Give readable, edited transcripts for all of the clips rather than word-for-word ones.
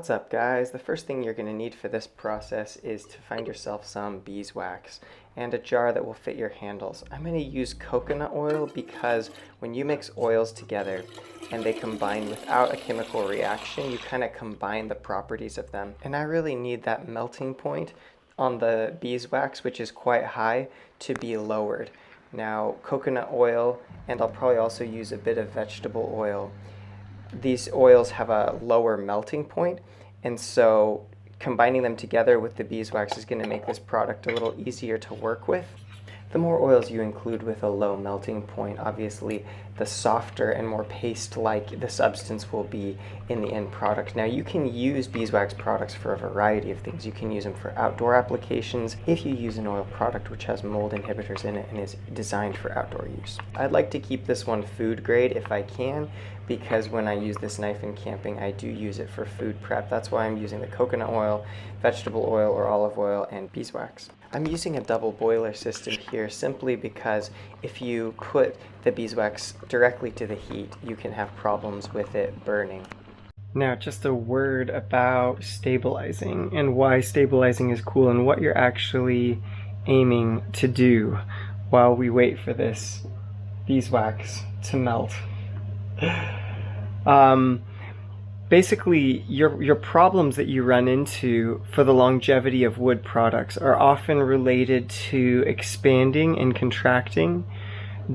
What's up, guys? The first thing you're going to need for this process is to find yourself some beeswax and a jar that will fit your handles. I'm going to use coconut oil because when you mix oils together and they combine without a chemical reaction, you kind of combine the properties of them. And I really need that melting point on the beeswax, which is quite high, to be lowered. Now, coconut oil, and I'll probably also use a bit of vegetable oil. These oils have a lower melting point, and so combining them together with the beeswax is going to make this product a little easier to work with. The more oils you include with a low melting point, obviously the softer and more paste-like the substance will be in the end product. Now, you can use beeswax products for a variety of things. You can use them for outdoor applications if you use an oil product which has mold inhibitors in it and is designed for outdoor use. I'd like to keep this one food grade if I can, because when I use this knife in camping, I do use it for food prep. That's why I'm using the coconut oil, vegetable oil or olive oil, and beeswax. I'm using a double boiler system here simply because if you put the beeswax directly to the heat, you can have problems with it burning. Now, just a word about stabilizing and why stabilizing is cool and what you're actually aiming to do while we wait for this beeswax to melt. Basically, your problems that you run into for the longevity of wood products are often related to expanding and contracting,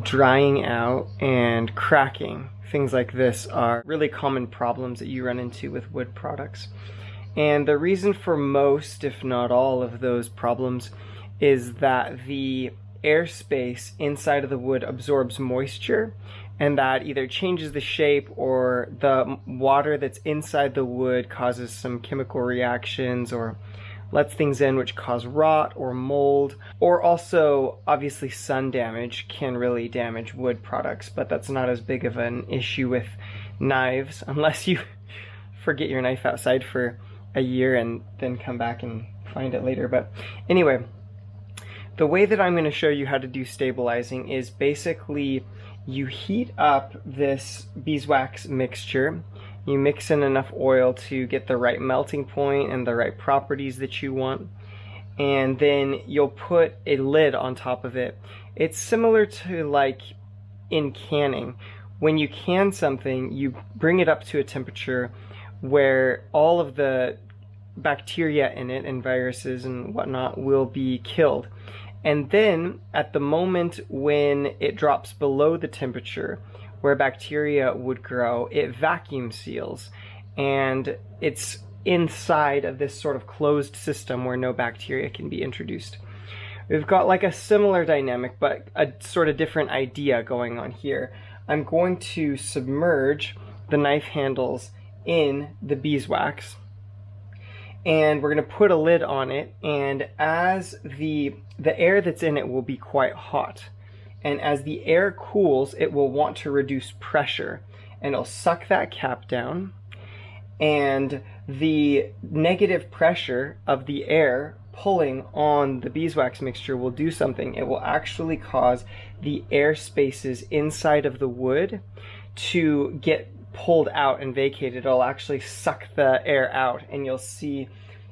drying out, and cracking. Things like this are really common problems that you run into with wood products. And the reason for most, if not all, of those problems is that the airspace inside of the wood absorbs moisture, and that either changes the shape or the water that's inside the wood causes some chemical reactions or lets things in which cause rot or mold, or also obviously sun damage can really damage wood products, but that's not as big of an issue with knives unless you forget your knife outside for a year and then come back and find it later. But anyway, the way that I'm going to show you how to do stabilizing is basically you heat up this beeswax mixture, you mix in enough oil to get the right melting point and the right properties that you want, and then you'll put a lid on top of it. It's similar to like in canning. When you can something, you bring it up to a temperature where all of the bacteria in it and viruses and whatnot will be killed. And then at the moment when it drops below the temperature where bacteria would grow, it vacuum seals, and it's inside of this sort of closed system where no bacteria can be introduced. We've got like a similar dynamic, but a sort of different idea going on here. I'm going to submerge the knife handles in the beeswax, and we're going to put a lid on it, and as the air that's in it will be quite hot, and as the air cools it will want to reduce pressure, and it'll suck that cap down, and the negative pressure of the air pulling on the beeswax mixture will do something. It will actually cause the air spaces inside of the wood to get pulled out and vacated. It'll actually suck the air out, and you'll see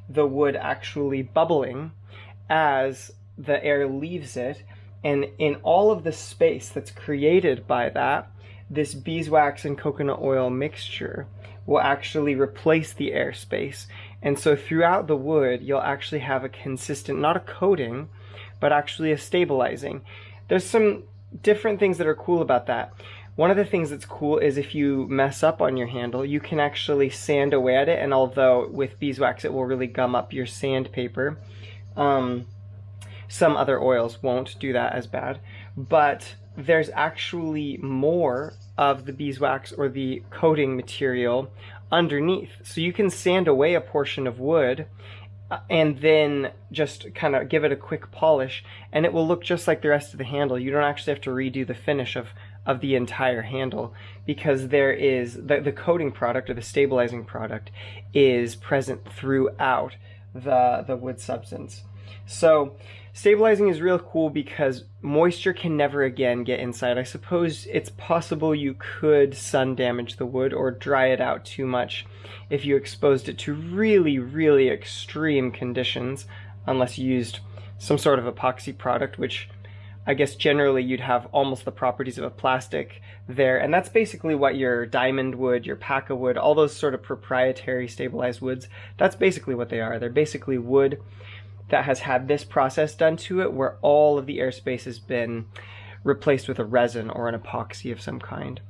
the wood actually bubbling as the air leaves it, and in all of the space that's created by that, this beeswax and coconut oil mixture will actually replace the airspace. And so throughout the wood you'll actually have a consistent, not a coating, but actually a stabilizing. There's some different things that are cool about that. One of the things that's cool is if you mess up on your handle, you can actually sand away at it, and although with beeswax it will really gum up your sandpaper, some other oils won't do that as bad, but there's actually more of the beeswax or the coating material underneath. So you can sand away a portion of wood and then just kind of give it a quick polish, and it will look just like the rest of the handle. You don't actually have to redo the finish of the entire handle, because there is the coating product or the stabilizing product is present throughout the wood substance. So stabilizing is real cool because moisture can never again get inside. I suppose it's possible you could sun damage the wood or dry it out too much if you exposed it to really, really extreme conditions, unless you used some sort of epoxy product, which I guess generally you'd have almost the properties of a plastic there. And that's basically what your diamond wood, your Paca wood, all those sort of proprietary stabilized woods, that's basically what they are. They're basically wood that has had this process done to it where all of the airspace has been replaced with a resin or an epoxy of some kind.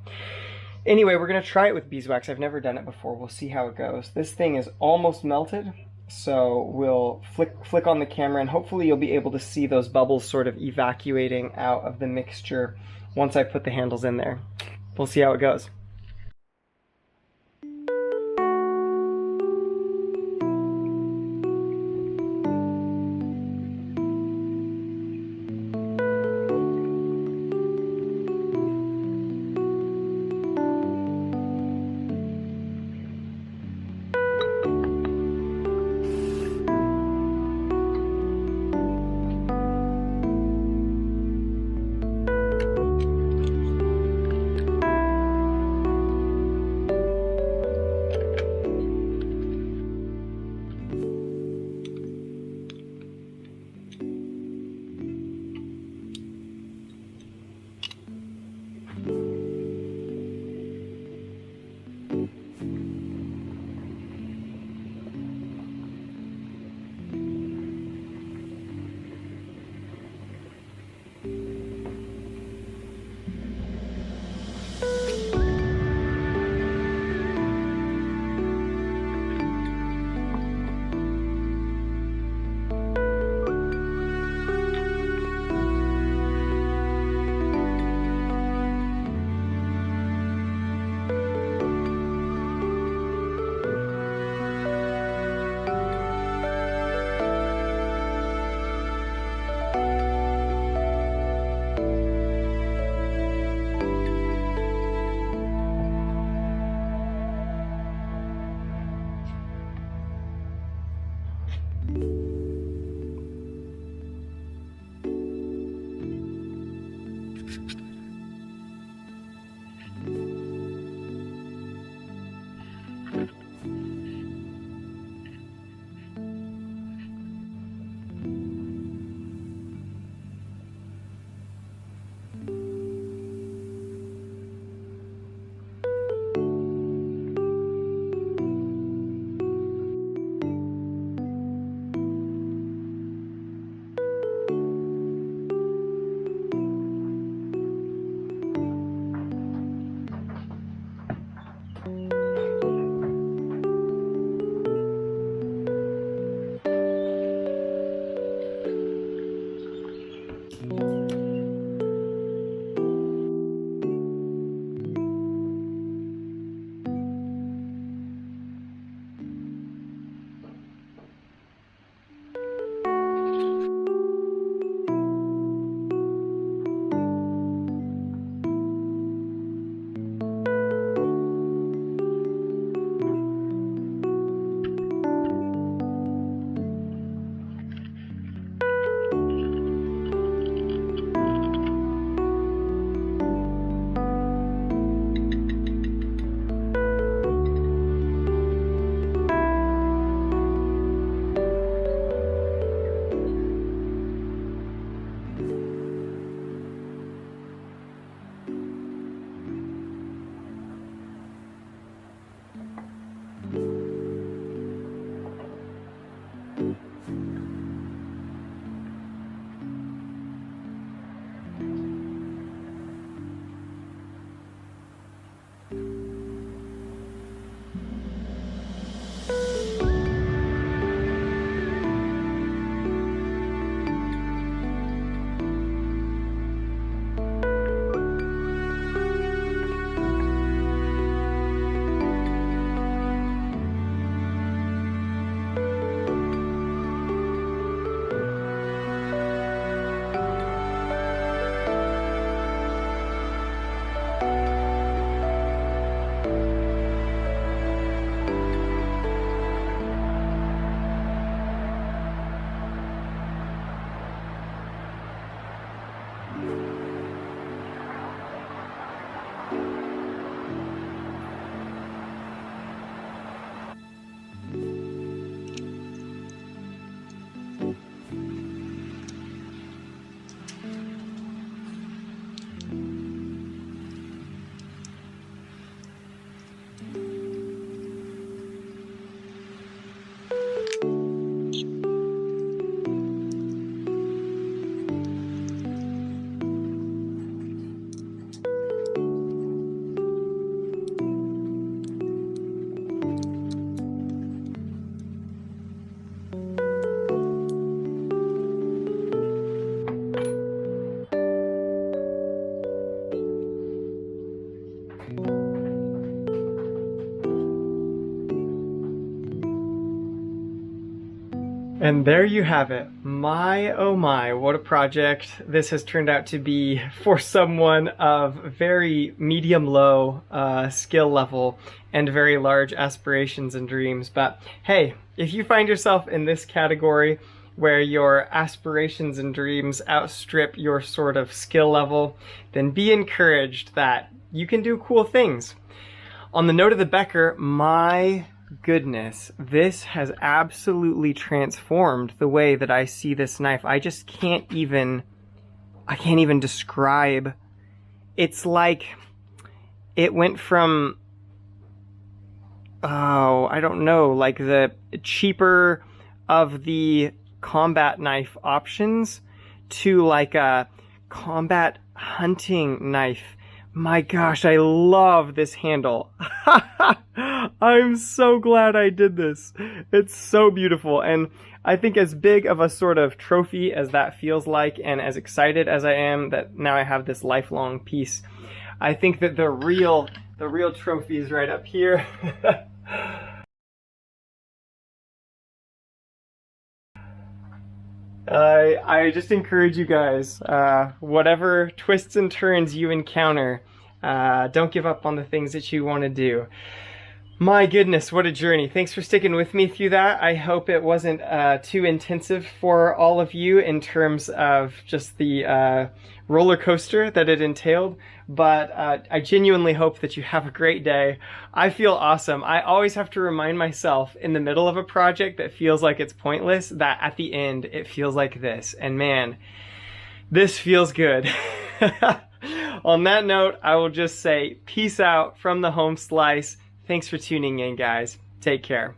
Anyway, we're going to try it with beeswax. I've never done it before. We'll see how it goes. This thing is almost melted. So we'll flick on the camera and hopefully you'll be able to see those bubbles sort of evacuating out of the mixture once I put the handles in there. We'll see how it goes. And there you have it. My, oh my, what a project this has turned out to be for someone of very medium-low skill level and very large aspirations and dreams. But hey, if you find yourself in this category where your aspirations and dreams outstrip your sort of skill level, then be encouraged that you can do cool things. On the note of the Becker, my goodness, this has absolutely transformed the way that I see this knife. I can't even describe. It's like it went from, oh, I don't know, like the cheaper of the combat knife options to like a combat hunting knife. My gosh, I love this handle. I'm so glad I did this. It's so beautiful. And I think as big of a sort of trophy as that feels like, and as excited as I am that now I have this lifelong piece, I think that the real trophy is right up here. I just encourage you guys, whatever twists and turns you encounter, don't give up on the things that you want to do. My goodness, what a journey. Thanks for sticking with me through that. I hope it wasn't too intensive for all of you in terms of just the roller coaster that it entailed, but I genuinely hope that you have a great day. I feel awesome. I always have to remind myself in the middle of a project that feels like it's pointless that at the end it feels like this. And man, this feels good. On that note, I will just say peace out from the home slice. Thanks for tuning in, guys. Take care.